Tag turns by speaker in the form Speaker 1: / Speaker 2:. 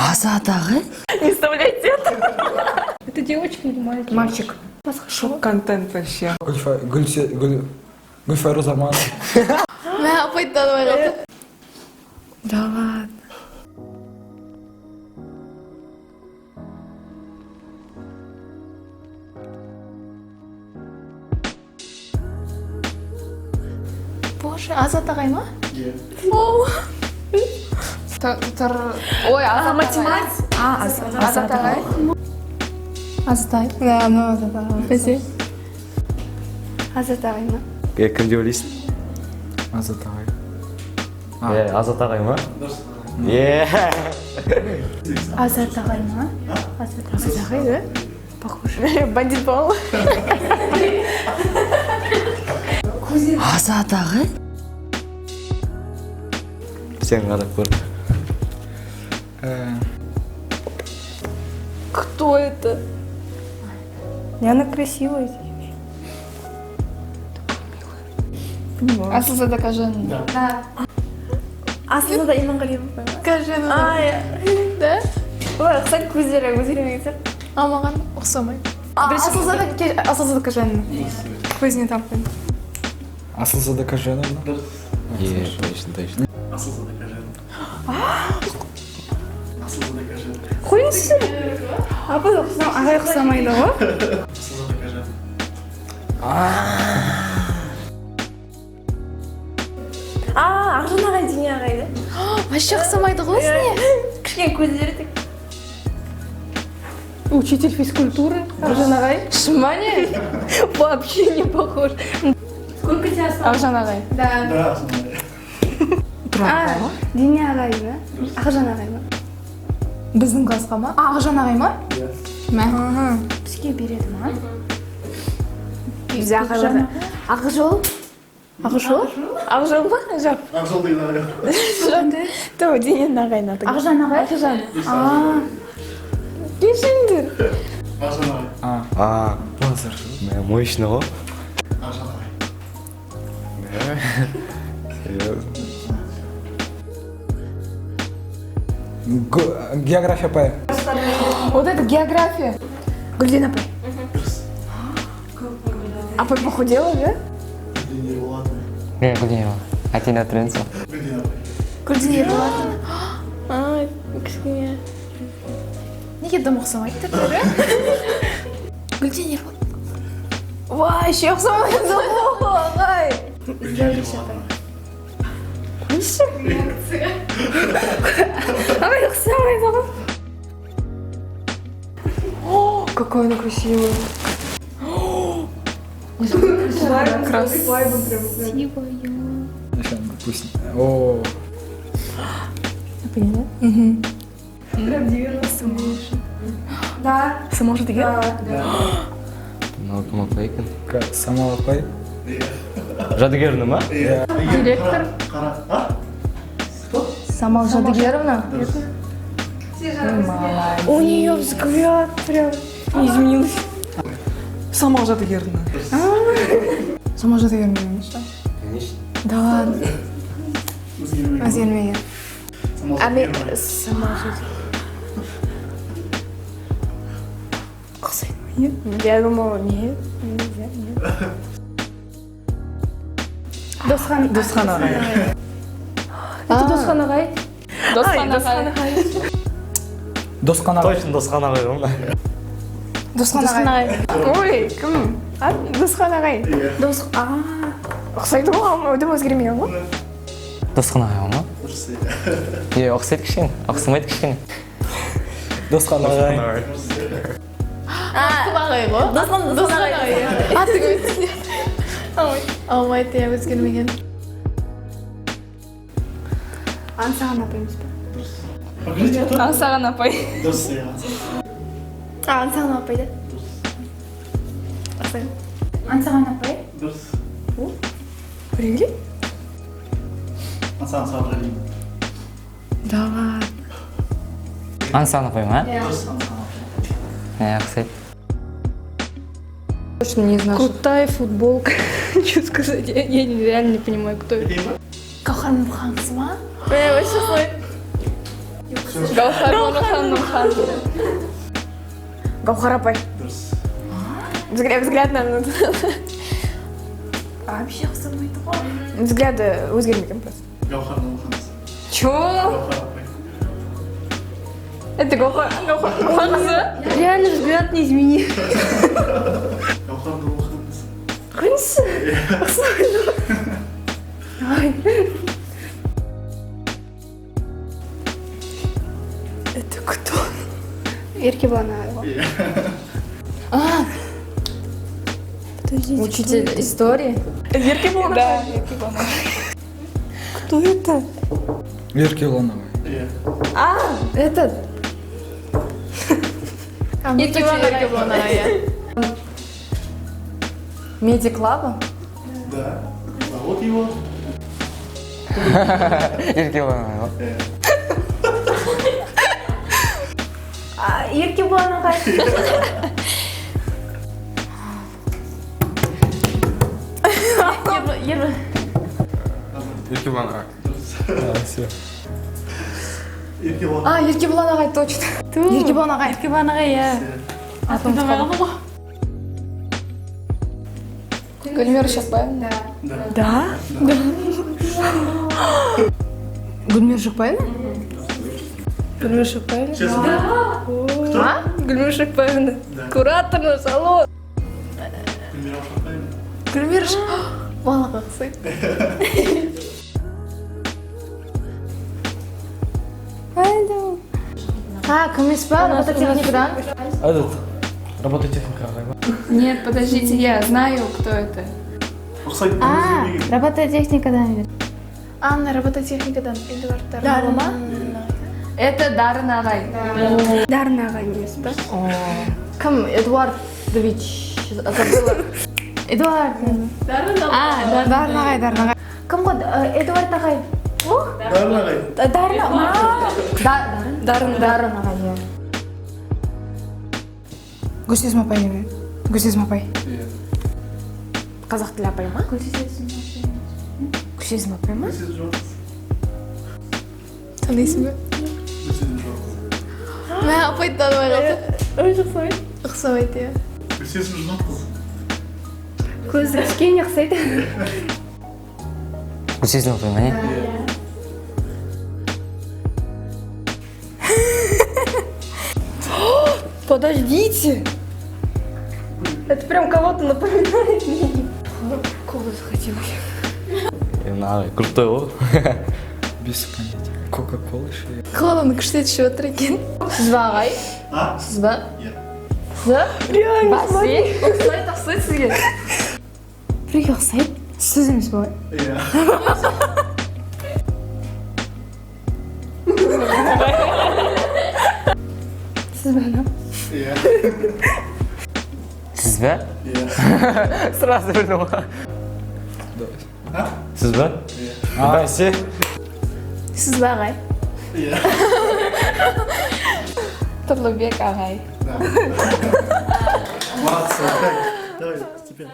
Speaker 1: Азатағы?
Speaker 2: Не вставляйте это. Это девочка или мальчик?
Speaker 3: Мальчик.
Speaker 2: Шок-контент вообще.
Speaker 4: Гүлфайру Заман.
Speaker 3: Мен апайды танымай қалдым.
Speaker 2: Да ладно.
Speaker 3: Боже, Азат ағай ма? Оу. Ой, Азат математик. Азат ағай. Азат ағай.
Speaker 2: Да, ну Азат ағай.
Speaker 3: Бәсе. Азат ағай ма?
Speaker 5: Кім деп ойлайсың?
Speaker 4: Азат ағай.
Speaker 5: Азат ағай ма?
Speaker 3: Азат ағай ма? Азат ағай, да? Похоже. Бандит бол.
Speaker 1: Азатағы?
Speaker 5: Сен қарап көр.
Speaker 3: Кто это?
Speaker 2: И она красивая.
Speaker 3: Асылзада Кажан.
Speaker 2: Да. Асылзада Иманғалиева.
Speaker 3: Кажан. Да?
Speaker 2: Ой, ұқсайды көздері өзгермейді.
Speaker 3: А маған ұқсамайды.
Speaker 2: Асылзада Кажан. Көзіне таппайды.
Speaker 4: Асылзада Кажановна.
Speaker 5: Точно.
Speaker 2: Қойыңызшы. Апай ағай ұқсамайды ғой. Ақжан ағай Дене ағай да.
Speaker 3: Вообще ұқсамайды ғой өзіне.
Speaker 2: Кішкене көздері тек. Учитель физкультуры Ақжан ағай.
Speaker 3: Шмане?
Speaker 2: Вообще не похож. Сколько тебе осталось?
Speaker 3: Ақжан ағай.
Speaker 2: Да. Дене ағай ма? Ақжан ағай ма?
Speaker 3: Біздің классқа ма? Ақжан ағай ма? Мә.
Speaker 2: Бізге береді ма? Бізде ағайлар. Ақжол?
Speaker 3: Ақжол? Ақжол ба? Жоқ.
Speaker 6: Ақжол деген ағай.
Speaker 3: То, Денен ағайын аты.
Speaker 2: Ақжан ағай?
Speaker 3: Ақжан. Кешіңдер.
Speaker 6: Ақжан ағай.
Speaker 5: Мен мощный ғой.
Speaker 6: Ақжан ағай.
Speaker 4: География пая.
Speaker 3: Вот это география. Гүлден апай. Апай похудела, да?
Speaker 6: Гүлден Ерболатова.
Speaker 5: Гүлден Әтен отырын сол.
Speaker 6: Гүлден апай.
Speaker 3: Гүлден Ерболатова. Кішкене. Неге дым ұқсамайды түрі? Гүлден Ерболатова. Вообще ұқсамайды ғой, ағай.
Speaker 2: Зәуреш апай.
Speaker 3: Қойшы.
Speaker 2: Ағай ұқсамайды ғой.
Speaker 3: Какая она красивая.
Speaker 2: Красивая.
Speaker 4: Пусть. О.
Speaker 3: Поняла?
Speaker 2: Прям 90 больше. Да.
Speaker 3: Сама же такая?
Speaker 5: Мынау кім апай екен?
Speaker 4: Самал апай.
Speaker 5: Жадыгерді ма?
Speaker 3: Директор.
Speaker 6: Қара. А? Кто?
Speaker 3: Самал Жадыгеровна.
Speaker 2: У нее взгляд прям изменился.
Speaker 3: Сама Жадыгеровна. Сама Жадыгеровна. Да ладно. Өзгермеген.
Speaker 6: Самал
Speaker 3: А мен
Speaker 6: Жадыгерова.
Speaker 3: сама Жадыгеровна. Ұқсайды ма? Нет? Я думала, нет. Нельзя, нет.
Speaker 2: Досхан ағай.
Speaker 3: Это Досхан ағай. Досхан ағай.
Speaker 4: Досқан ағай.
Speaker 5: Точно Досқан ағай ғой.
Speaker 3: Досхан ағай. Ой, кім? Досхан ағай. Ұқсайды ғой, өдім өзгермеген ғой.
Speaker 5: Досқан ағай ма?
Speaker 6: Дұрыс.
Speaker 5: Ұқсайды кішкене. Ұқсамайды кішкене.
Speaker 4: Досқан ағай.
Speaker 3: Кім ағай ғой? Досхан ағай. Аты көйтсіне. Алмайды, я өзгермеген.
Speaker 2: Ансаған апайымыз ба?
Speaker 6: Покажите, кто?
Speaker 3: Аңсаған апай.
Speaker 6: Дұрыс. иә.
Speaker 2: Ансаған апай да? Ансаған апай?
Speaker 6: Дұрыс.
Speaker 3: Really?
Speaker 6: Асан Сабралин.
Speaker 3: Да ладно.
Speaker 5: Аңсан апай ма?
Speaker 6: Дұрыс. Асан апай.
Speaker 5: Ұқсайды.
Speaker 3: Точно не знаю.
Speaker 2: Крутая футболка. Что сказать? Я реально не понимаю, кто это.
Speaker 3: Каухар Нұрханқызы ма?
Speaker 2: Вообще слой. Гаухар Монаханның ханы.
Speaker 3: Гаухар апай.
Speaker 6: Дұрыс.
Speaker 3: Взгляд, наверное. А вообще ұқсамайды ғой. Взгляды өзгермеген просто.
Speaker 6: Гаухарның ханысы.
Speaker 3: Чё?
Speaker 6: Гаухар апай.
Speaker 3: Это Гаухар қызы?
Speaker 2: Реально взгляд не изменил.
Speaker 6: Гаухарның ханысы.
Speaker 3: Қынсы? Это кто?
Speaker 2: Еркебана. Подождите.
Speaker 3: Учитель истории? Еркебана? Да, Еркебана. Кто это?
Speaker 4: Еркелоновый.
Speaker 6: Иә.
Speaker 3: А, этот.
Speaker 2: Еркебана.
Speaker 3: Медиклаба?
Speaker 6: Да. Зовут его.
Speaker 5: Еркебана.
Speaker 3: Еркебана.
Speaker 5: Еркебана.
Speaker 4: Да, все.
Speaker 6: Еркебұлан.
Speaker 3: А, Еркебулан ағай, точно. Еркебулан ағай.
Speaker 2: Еркебанаға, иә.
Speaker 3: Атын қалды ғой. Гүлмира Шақпаева?
Speaker 6: Да.
Speaker 3: Да? Гүлмира Шақпаева? Гүлмира Шақпаева?
Speaker 6: Честно?
Speaker 3: А? Гүлмира Шақпаева.
Speaker 6: Да.
Speaker 3: Кураторный салон.
Speaker 6: Гүлмира Шақпаева.
Speaker 3: Гүлмира Шақпаева. Балаға ұқсайды. А, кім емес па? Робототехникадан?
Speaker 4: Этот. Робототехника.
Speaker 2: Нет, подождите, я знаю, кто это.
Speaker 6: Ұқсайды.
Speaker 2: А, робототехникадан.
Speaker 3: Анна, робототехникадан. Эдуард Дарма?
Speaker 2: Это Дарын ағай.
Speaker 3: Дарын ағай емес па? Кім? Эдуардович. Забыла. Эдуард.
Speaker 2: А,
Speaker 3: Дарын ағай, Дарын ағай. Кім ғой? Эдуард ағай.
Speaker 6: Дарын ағай.
Speaker 3: Дарын ағай. Дарын ағай, иә. Гүлсезім апай не? Гүлсезім апай.
Speaker 6: Иә.
Speaker 3: Қазақ тілі апай ма? Гүлсезім апай ма?
Speaker 6: Сіз жоқсыз.
Speaker 3: Танисың ба?
Speaker 6: Сіз жоқсыз.
Speaker 3: Мә, апай танымай қалды.
Speaker 2: ұқсайды.
Speaker 3: Ұқсамайды, иә.
Speaker 6: Сіз жоқсыз.
Speaker 2: Көзі кішкене ұқсайды.
Speaker 5: Гүлсезім апай ма не?
Speaker 3: Подождите! Это прям кого-то напоминает мне. Колу захотелось.
Speaker 5: Ағай, крутой ғой.
Speaker 4: Без понятия. Кока-кола еще.
Speaker 3: Коланың күшті ішіп отыр екен. Сіз ба ағай?
Speaker 6: А?
Speaker 3: Сіз ба?
Speaker 6: Иә.
Speaker 3: Сіз? Реально, баси. Ұқсайды, ұқсайды сізге. Біреуге ұқсайды? Сіз емес ба?
Speaker 6: Иә.
Speaker 3: Сіз ба, ана?
Speaker 6: Иә.
Speaker 5: Сіз бе?
Speaker 6: Иә.
Speaker 5: Сразу білдім ғой.
Speaker 6: А?
Speaker 5: Сіз бе?
Speaker 6: Иә.
Speaker 5: Бәсе.
Speaker 3: Сіз ба ағай?
Speaker 6: Иә.
Speaker 3: Тұрлыбек ағай.
Speaker 6: Да. Молодцы. Давай, теперь.